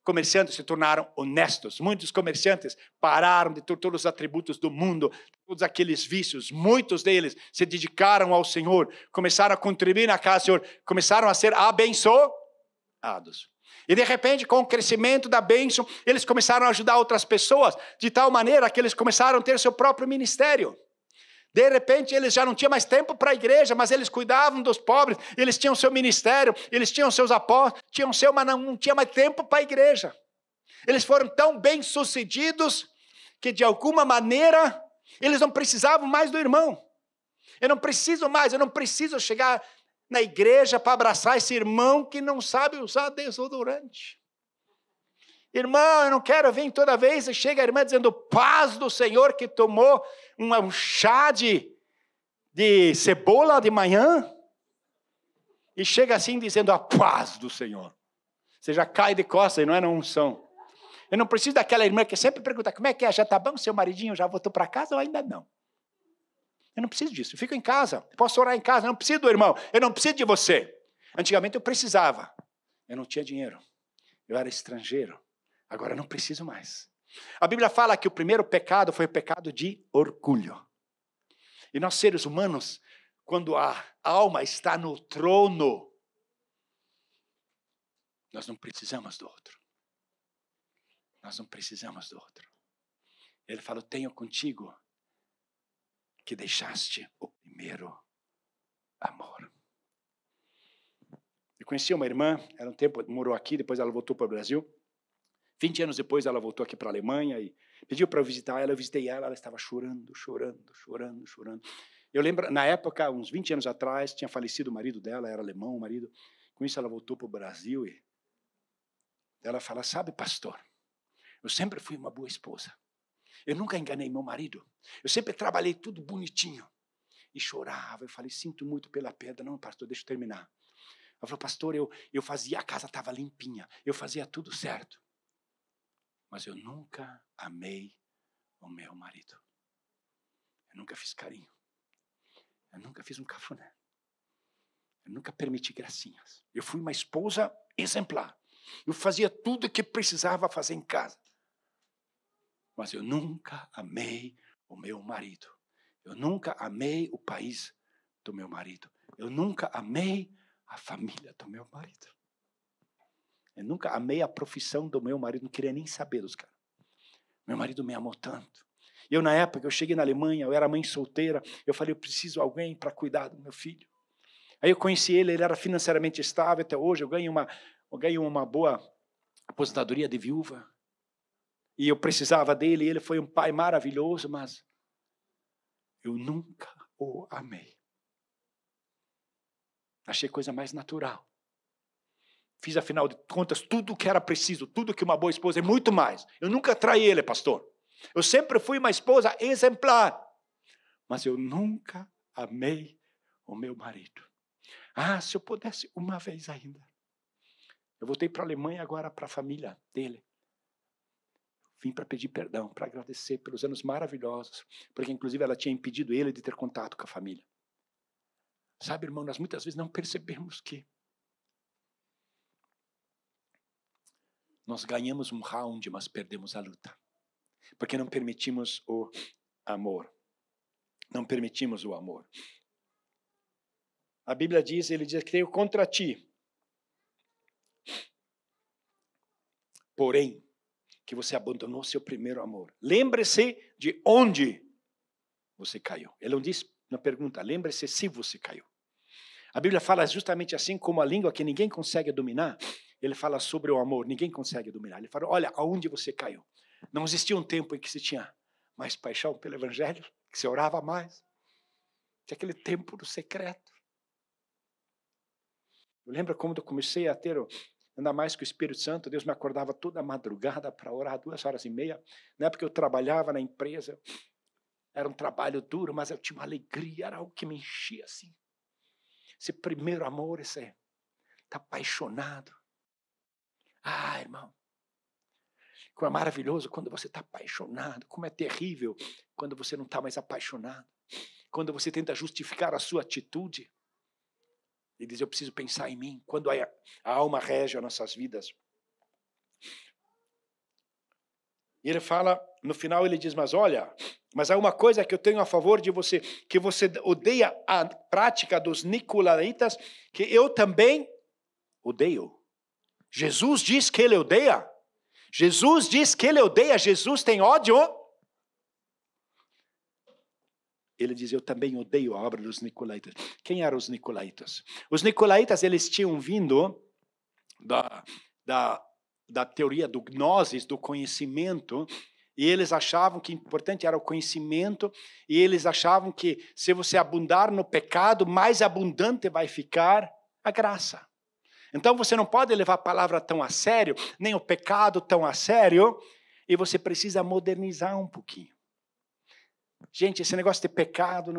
comerciantes se tornaram honestos. Muitos comerciantes pararam de ter todos os atributos do mundo, todos aqueles vícios. Muitos deles se dedicaram ao Senhor, começaram a contribuir na casa do Senhor, começaram a ser abençoados. E de repente, com o crescimento da bênção, eles começaram a ajudar outras pessoas, de tal maneira que eles começaram a ter seu próprio ministério. De repente, eles já não tinham mais tempo para a igreja, mas eles cuidavam dos pobres, eles tinham seu ministério, eles tinham seus apóstolos, mas não tinha mais tempo para a igreja. Eles foram tão bem-sucedidos que, de alguma maneira, eles não precisavam mais do irmão. Eu não preciso chegar na igreja para abraçar esse irmão que não sabe usar desodorante. Irmão, eu não quero vir toda vez e chega a irmã dizendo paz do Senhor, que tomou um chá de cebola de manhã e chega assim dizendo a paz do Senhor. Você já cai de costas e não é na unção. Eu não preciso daquela irmã que sempre pergunta como é que é, já está bom, seu maridinho já voltou para casa ou ainda não? Eu não preciso disso, eu fico em casa, posso orar em casa, eu não preciso do irmão, eu não preciso de você. Antigamente eu precisava, eu não tinha dinheiro, eu era estrangeiro, agora eu não preciso mais. A Bíblia fala que o primeiro pecado foi o pecado de orgulho. E nós seres humanos, quando a alma está no trono, nós não precisamos do outro. Nós não precisamos do outro. Ele falou, tenho contigo que deixaste o primeiro amor. Eu conheci uma irmã, era um tempo, morou aqui, depois ela voltou para o Brasil. 20 anos depois ela voltou aqui para a Alemanha e pediu para eu visitar ela, eu visitei ela, ela estava chorando. Eu lembro, na época, uns 20 anos atrás, tinha falecido o marido dela, era alemão o marido. Com isso ela voltou para o Brasil e ela fala, sabe, pastor, eu sempre fui uma boa esposa. Eu nunca enganei meu marido. Eu sempre trabalhei tudo bonitinho. E chorava. Eu falei, sinto muito pela perda. Não, pastor, deixa eu terminar. Ela falou, pastor, eu fazia, a casa estava limpinha. Eu fazia tudo certo. Mas eu nunca amei o meu marido. Eu nunca fiz carinho. Eu nunca fiz um cafuné. Eu nunca permiti gracinhas. Eu fui uma esposa exemplar. Eu fazia tudo o que precisava fazer em casa. Mas eu nunca amei o meu marido. Eu nunca amei o país do meu marido. Eu nunca amei a família do meu marido. Eu nunca amei a profissão do meu marido. Não queria nem saber dos caras. Meu marido me amou tanto. Eu, na época, eu cheguei na Alemanha, eu era mãe solteira. Eu falei, eu preciso de alguém para cuidar do meu filho. Aí eu conheci ele era financeiramente estável até hoje. Eu ganho uma boa aposentadoria de viúva. E eu precisava dele, e ele foi um pai maravilhoso, mas eu nunca o amei. Achei coisa mais natural. Fiz, afinal de contas, tudo o que era preciso, tudo que uma boa esposa e muito mais. Eu nunca traí ele, pastor. Eu sempre fui uma esposa exemplar. Mas eu nunca amei o meu marido. Ah, se eu pudesse uma vez ainda. Eu voltei para a Alemanha agora para a família dele. Vim para pedir perdão, para agradecer pelos anos maravilhosos, porque inclusive ela tinha impedido ele de ter contato com a família. Sabe, irmão, nós muitas vezes não percebemos que nós ganhamos um round, mas perdemos a luta. Porque não permitimos o amor. Não permitimos o amor. A Bíblia diz, ele diz que tenho contra ti. Porém, que você abandonou seu primeiro amor. Lembre-se de onde você caiu. Ele não diz na pergunta, lembre-se se você caiu. A Bíblia fala justamente assim como a língua que ninguém consegue dominar, ele fala sobre o amor, ninguém consegue dominar. Ele fala, olha, aonde você caiu. Não existia um tempo em que se tinha mais paixão pelo Evangelho, que se orava mais. Tinha aquele tempo do secreto. Eu lembro quando eu comecei a andar mais com o Espírito Santo, Deus me acordava toda madrugada para orar 2h30. Na época eu trabalhava na empresa, era um trabalho duro, mas eu tinha uma alegria, era algo que me enchia assim. Esse primeiro amor, esse tá apaixonado. Ah, irmão, como é maravilhoso quando você está apaixonado, como é terrível quando você não está mais apaixonado. Quando você tenta justificar a sua atitude e diz, eu preciso pensar em mim. Quando a alma rege as nossas vidas, E ele fala, no final ele diz, mas há uma coisa que eu tenho a favor de você, que você odeia a prática dos nicolaítas, que eu também odeio. Jesus diz que ele odeia. Jesus diz que ele odeia. Jesus tem ódio. Ele diz, eu também odeio a obra dos nicolaítas. Quem eram os nicolaítas? Os nicolaítas, eles tinham vindo da teoria do gnosis, do conhecimento, e eles achavam que o importante era o conhecimento, e eles achavam que se você abundar no pecado, mais abundante vai ficar a graça. Então você não pode levar a palavra tão a sério, nem o pecado tão a sério, e você precisa modernizar um pouquinho. Gente, esse negócio de pecado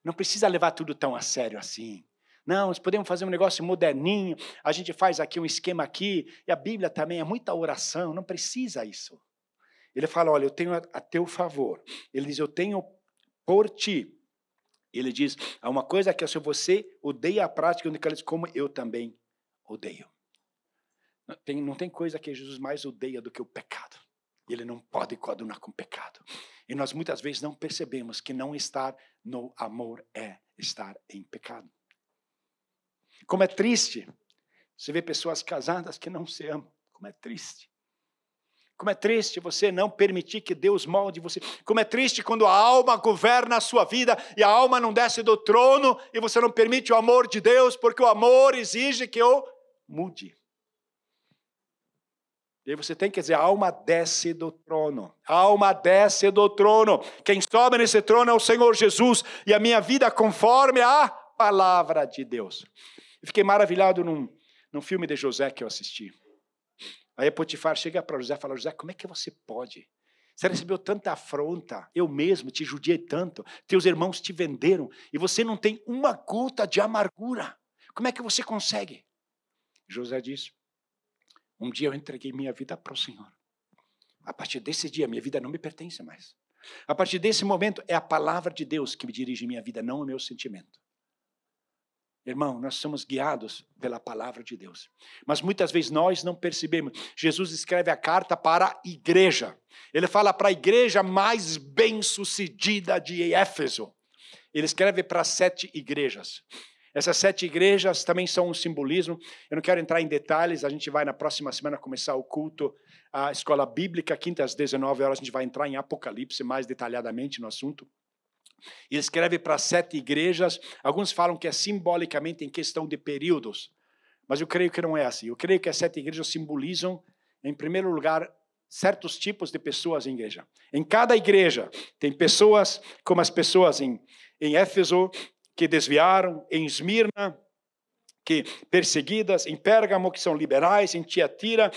não precisa levar tudo tão a sério assim. Não, nós podemos fazer um negócio moderninho, a gente faz aqui um esquema aqui, e a Bíblia também é muita oração, não precisa isso. Ele fala, olha, eu tenho a teu favor. Ele diz, eu tenho por ti. Ele diz, há uma coisa que se você odeia a prática do nicolaísmo, como eu também odeio. Não tem coisa que Jesus mais odeia do que o pecado. Ele não pode coadunar com o pecado. E nós muitas vezes não percebemos que não estar no amor é estar em pecado. Como é triste você ver pessoas casadas que não se amam. Como é triste. Como é triste você não permitir que Deus molde você. Como é triste quando a alma governa a sua vida e a alma não desce do trono e você não permite o amor de Deus porque o amor exige que eu mude. E aí você tem que dizer, a alma desce do trono. A alma desce do trono. Quem sobe nesse trono é o Senhor Jesus e a minha vida conforme a palavra de Deus. Eu fiquei maravilhado num filme de José que eu assisti. Aí Potifar chega para José e fala, José, como é que você pode? Você recebeu tanta afronta, eu mesmo te judiei tanto, teus irmãos te venderam, e você não tem uma gota de amargura. Como é que você consegue? José diz, um dia eu entreguei minha vida para o Senhor. A partir desse dia, minha vida não me pertence mais. A partir desse momento, é a palavra de Deus que me dirige minha vida, não o meu sentimento. Irmão, nós somos guiados pela palavra de Deus. Mas muitas vezes nós não percebemos. Jesus escreve a carta para a igreja. Ele fala para a igreja mais bem-sucedida de Éfeso. Ele escreve para 7 igrejas. Essas 7 igrejas também são um simbolismo. Eu não quero entrar em detalhes. A gente vai na próxima semana começar o culto, a escola bíblica, quinta às 19 horas. A gente vai entrar em Apocalipse mais detalhadamente no assunto. Ele escreve para 7 igrejas, alguns falam que é simbolicamente em questão de períodos, mas eu creio que não é assim. Eu creio que as 7 igrejas simbolizam, em primeiro lugar, certos tipos de pessoas em igreja. Em cada igreja tem pessoas, como as pessoas em Éfeso, que desviaram, em Esmirna, que perseguidas, em Pérgamo, que são liberais, em Tiatira,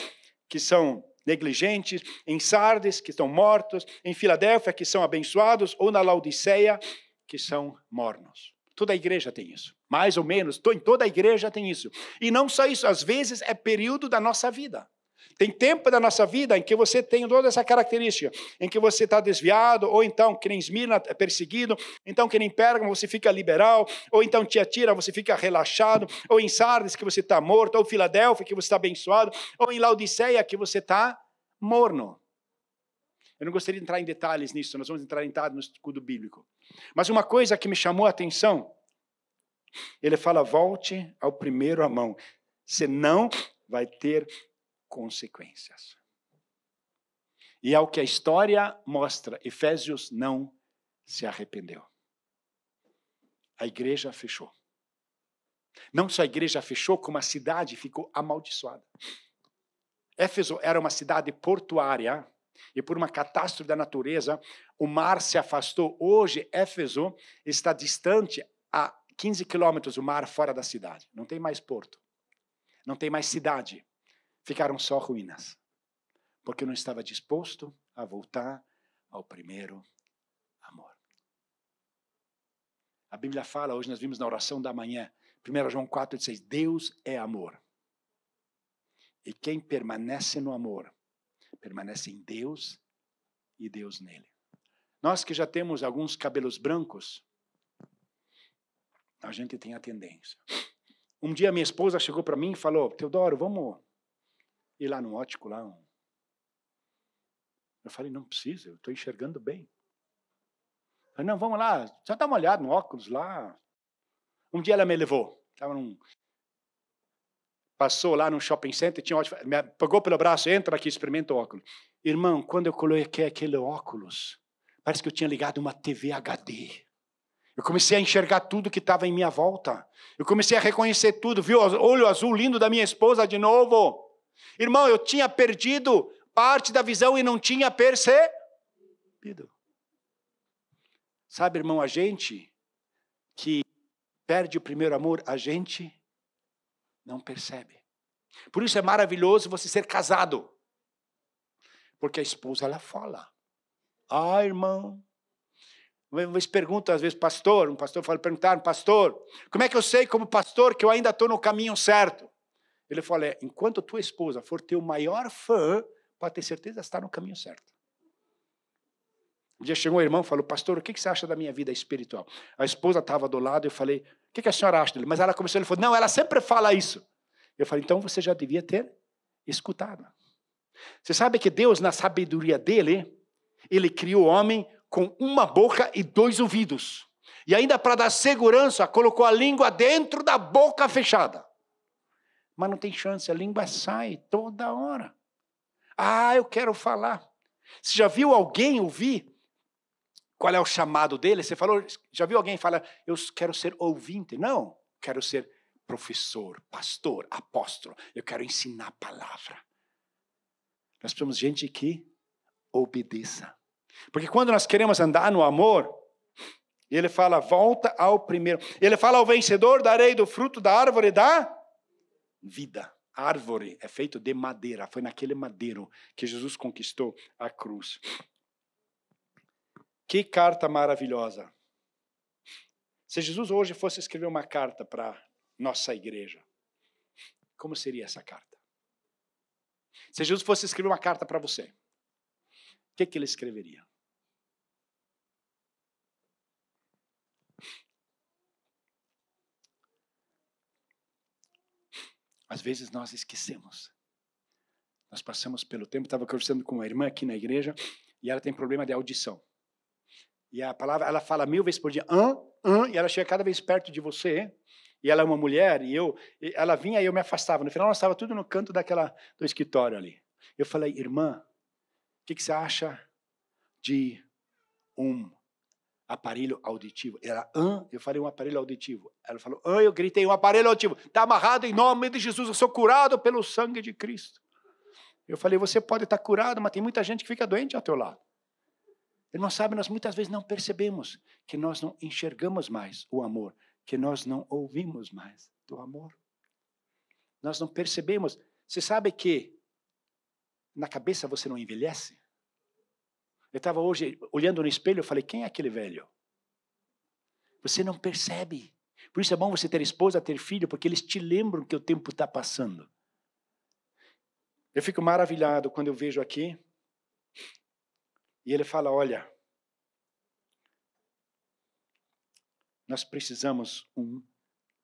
que são negligentes, em Sardes, que estão mortos, em Filadélfia, que são abençoados, ou na Laodiceia, que são mornos. Toda a igreja tem isso. Mais ou menos, em toda a igreja tem isso. E não só isso, às vezes é período da nossa vida. Tem tempo da nossa vida em que você tem toda essa característica, em que você está desviado, ou então, que nem Esmirna é perseguido, então que nem Pérgamo você fica liberal, ou então Tiatira você fica relaxado, ou em Sardes que você está morto, ou Filadélfia que você está abençoado, ou em Laodiceia que você está morno. Eu não gostaria de entrar em detalhes nisso, nós vamos entrar em detalhes no estudo bíblico. Mas uma coisa que me chamou a atenção, ele fala, volte ao primeiro amor, senão vai ter consequências. E ao que a história mostra, Efésios não se arrependeu. A igreja fechou. Não só a igreja fechou, como a cidade ficou amaldiçoada. Éfeso era uma cidade portuária, e por uma catástrofe da natureza, o mar se afastou. Hoje, Éfeso está distante a 15 quilômetros do mar fora da cidade. Não tem mais porto. Não tem mais cidade. Ficaram só ruínas, porque não estava disposto a voltar ao primeiro amor. A Bíblia fala, hoje nós vimos na oração da manhã, 1 João 4,16, Deus é amor. E quem permanece no amor, permanece em Deus e Deus nele. Nós que já temos alguns cabelos brancos, a gente tem a tendência. Um dia minha esposa chegou para mim e falou, Teodoro, vamos ir lá no ótico, lá, Eu falei, não precisa, eu estou enxergando bem. Eu falei, não, vamos lá, só dá uma olhada no óculos lá. Um dia ela me levou, passou lá no shopping center, me pegou pelo braço, entra aqui, experimenta o óculos. Irmão, quando eu coloquei aquele óculos, parece que eu tinha ligado uma TV HD. Eu comecei a enxergar tudo que estava em minha volta. Eu comecei a reconhecer tudo. Viu o olho azul lindo da minha esposa de novo? Irmão, eu tinha perdido parte da visão e não tinha percebido. Sabe, irmão, a gente que perde o primeiro amor, a gente não percebe. Por isso é maravilhoso você ser casado. Porque a esposa, ela fala. Ah, irmão. Eles perguntam às vezes, pastor, um pastor perguntaram, pastor, como é que eu sei como pastor que eu ainda estou no caminho certo? Ele fala, enquanto tua esposa for teu maior fã, pode ter certeza que está no caminho certo. Um dia chegou um irmão e falou, pastor, o que você acha da minha vida espiritual? A esposa estava do lado e eu falei, o que a senhora acha dele? Mas ela começou, ele falou, não, ela sempre fala isso. Eu falei, então você já devia ter escutado. Você sabe que Deus, na sabedoria dele, ele criou o homem com uma boca e 2 ouvidos. E ainda para dar segurança, colocou a língua dentro da boca fechada. Mas não tem chance, a língua sai toda hora. Ah, eu quero falar. Você já viu alguém ouvir qual é o chamado dele? Você falou, já viu alguém falar, eu quero ser ouvinte? Não, quero ser professor, pastor, apóstolo. Eu quero ensinar a palavra. Nós precisamos de gente que obedeça. Porque quando nós queremos andar no amor, ele fala, volta ao primeiro. Ele fala ao vencedor, darei do fruto da árvore da vida. A árvore é feito de madeira. Foi naquele madeiro que Jesus conquistou a cruz. Que carta maravilhosa. Se Jesus hoje fosse escrever uma carta para nossa igreja, como seria essa carta? Se Jesus fosse escrever uma carta para você, o que ele escreveria? Às vezes nós esquecemos. Nós passamos pelo tempo, estava conversando com uma irmã aqui na igreja, e ela tem problema de audição. E a palavra, ela fala 1000 vezes por dia, e ela chega cada vez perto de você, e ela é uma mulher, ela vinha e eu me afastava. No final, nós estávamos tudo no canto do escritório ali. Eu falei, irmã, o que você acha de um aparelho auditivo? Ela, eu falei um aparelho auditivo. Ela falou, eu gritei, um aparelho auditivo. Está amarrado em nome de Jesus, eu sou curado pelo sangue de Cristo. Eu falei, você pode estar curado, mas tem muita gente que fica doente ao teu lado. Irmão, sabe, nós muitas vezes não percebemos que nós não enxergamos mais o amor, que nós não ouvimos mais do amor. Nós não percebemos. Você sabe que na cabeça você não envelhece? Eu estava hoje olhando no espelho e falei, quem é aquele velho? Você não percebe. Por isso é bom você ter esposa, ter filho, porque eles te lembram que o tempo está passando. Eu fico maravilhado quando eu vejo aqui, e ele fala, olha, nós precisamos um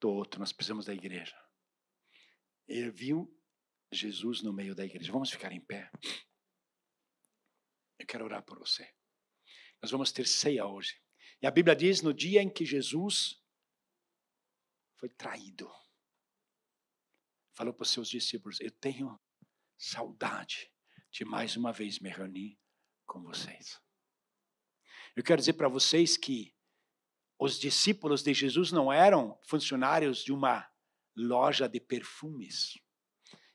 do outro, nós precisamos da igreja. Ele viu Jesus no meio da igreja. Vamos ficar em pé. Eu quero orar por você. Nós vamos ter ceia hoje. E a Bíblia diz, no dia em que Jesus foi traído, falou para os seus discípulos, eu tenho saudade de mais uma vez me reunir com vocês. Eu quero dizer para vocês que os discípulos de Jesus não eram funcionários de uma loja de perfumes.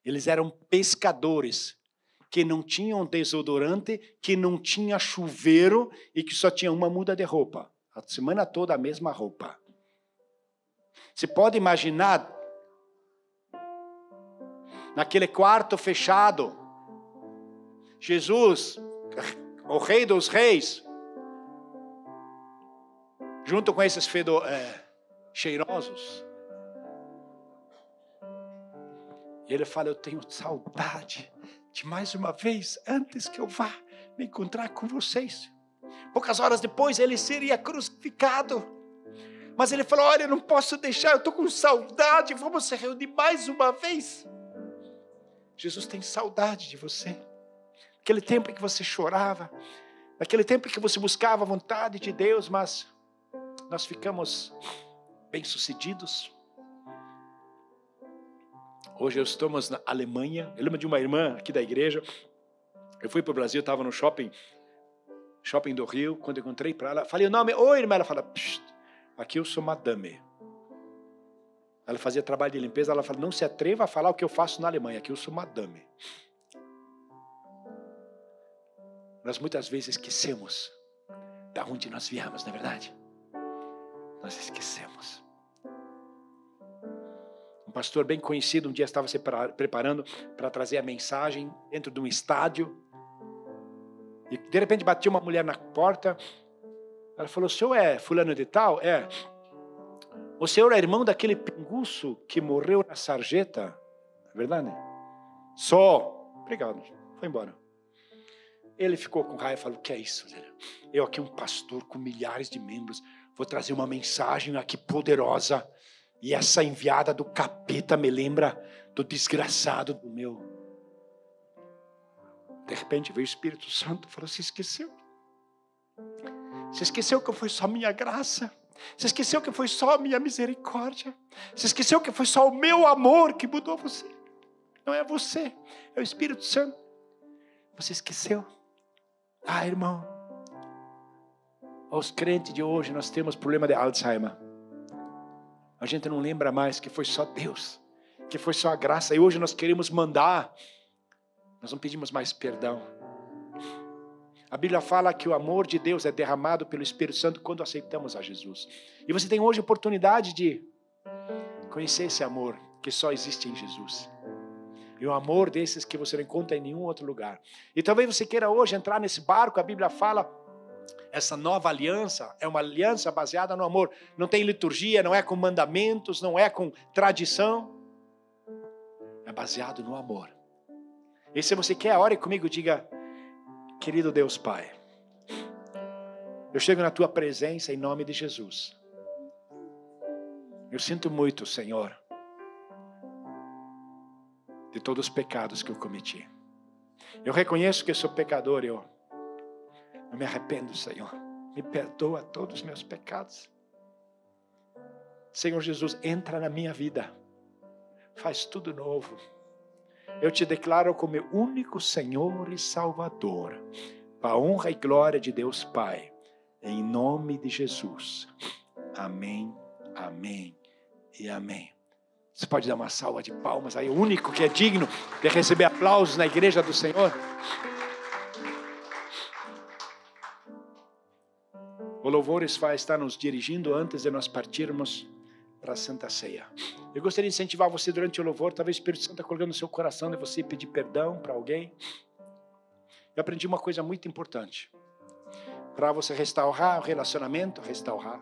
Eles eram pescadores que não tinham desodorante, que não tinha chuveiro e que só tinha uma muda de roupa. A semana toda a mesma roupa. Você pode imaginar naquele quarto fechado, Jesus, o Rei dos Reis, junto com esses cheirosos. E ele fala, eu tenho saudade de mais uma vez, antes que eu vá me encontrar com vocês. Poucas horas depois, ele seria crucificado. Mas ele falou, olha, eu não posso deixar, eu estou com saudade, vamos se reunir mais uma vez. Jesus tem saudade de você. aquele tempo em que você chorava, naquele tempo em que você buscava a vontade de Deus, mas nós ficamos bem-sucedidos. Hoje estamos na Alemanha. Eu lembro de uma irmã aqui da igreja. Eu fui para o Brasil, estava no shopping do Rio. Quando eu encontrei para ela, falei o nome. Oi, irmã. Ela fala, aqui eu sou madame. Ela fazia trabalho de limpeza. Ela fala, não se atreva a falar o que eu faço na Alemanha. Aqui eu sou madame. Nós muitas vezes esquecemos da onde nós viemos, não é verdade? Nós esquecemos. Um pastor bem conhecido um dia estava se preparando para trazer a mensagem dentro de um estádio. E de repente batia uma mulher na porta. Ela falou, o senhor é fulano de tal? É. O senhor é irmão daquele pinguço que morreu na sarjeta? É verdade? Só. Obrigado. Foi embora. Ele ficou com raiva e falou, o que é isso? Eu aqui um pastor com milhares de membros. Vou trazer uma mensagem aqui poderosa. E essa enviada do capeta me lembra do desgraçado do meu. De repente veio o Espírito Santo e falou, você esqueceu? Você esqueceu que foi só minha graça? Você esqueceu que foi só minha misericórdia? Você esqueceu que foi só o meu amor que mudou você? Não é você, é o Espírito Santo. Você esqueceu? Ah, irmão, os crentes de hoje nós temos problema de Alzheimer. A gente não lembra mais que foi só Deus, que foi só a graça. E hoje nós queremos mandar, nós não pedimos mais perdão. A Bíblia fala que o amor de Deus é derramado pelo Espírito Santo quando aceitamos a Jesus. E você tem hoje a oportunidade de conhecer esse amor que só existe em Jesus. E o amor desses que você não encontra em nenhum outro lugar. E talvez você queira hoje entrar nesse barco. A Bíblia fala, essa nova aliança é uma aliança baseada no amor. Não tem liturgia, não é com mandamentos, não é com tradição. É baseado no amor. E se você quer, ore comigo e diga, querido Deus Pai, eu chego na Tua presença em nome de Jesus. Eu sinto muito, Senhor, de todos os pecados que eu cometi. Eu reconheço que eu sou pecador, eu me arrependo, Senhor. Me perdoa todos os meus pecados. Senhor Jesus, entra na minha vida. Faz tudo novo. Eu te declaro como meu único Senhor e Salvador. Para a honra e glória de Deus Pai. Em nome de Jesus. Amém, amém e amém. Você pode dar uma salva de palmas aí. O único que é digno de receber aplausos na igreja do Senhor. O Louvores vai estar nos dirigindo antes de nós partirmos para a Santa Ceia. Eu gostaria de incentivar você durante o louvor. Talvez o Espírito Santo está colocando no seu coração de você pedir perdão para alguém. Eu aprendi uma coisa muito importante. Para você restaurar o relacionamento, restaurar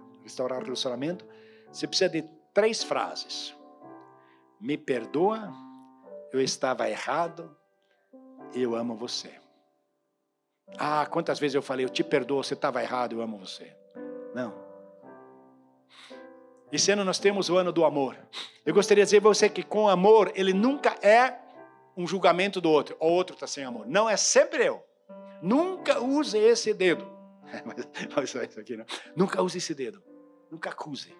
o relacionamento, você precisa de 3 frases. Me perdoa, eu estava errado, eu amo você. Ah, quantas vezes eu falei, eu te perdoo, você estava errado, eu amo você. Não. Esse ano nós temos o ano do amor. Eu gostaria de dizer a você que com amor, ele nunca é um julgamento do outro. O outro está sem amor. Não, é sempre eu. Nunca use esse dedo. Mas só isso aqui, não. Nunca use esse dedo. Nunca acuse.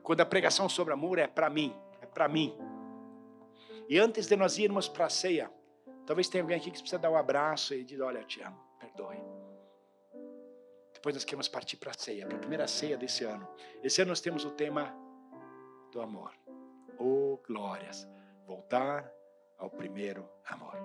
Quando a pregação sobre amor é para mim. É para mim. E antes de nós irmos para a ceia, talvez tenha alguém aqui que precisa dar um abraço e dizer, olha, eu te amo, perdoe. Depois nós queremos partir para a ceia, para a primeira ceia desse ano. Esse ano nós temos o tema do amor. Oh, glórias. Voltar ao primeiro amor.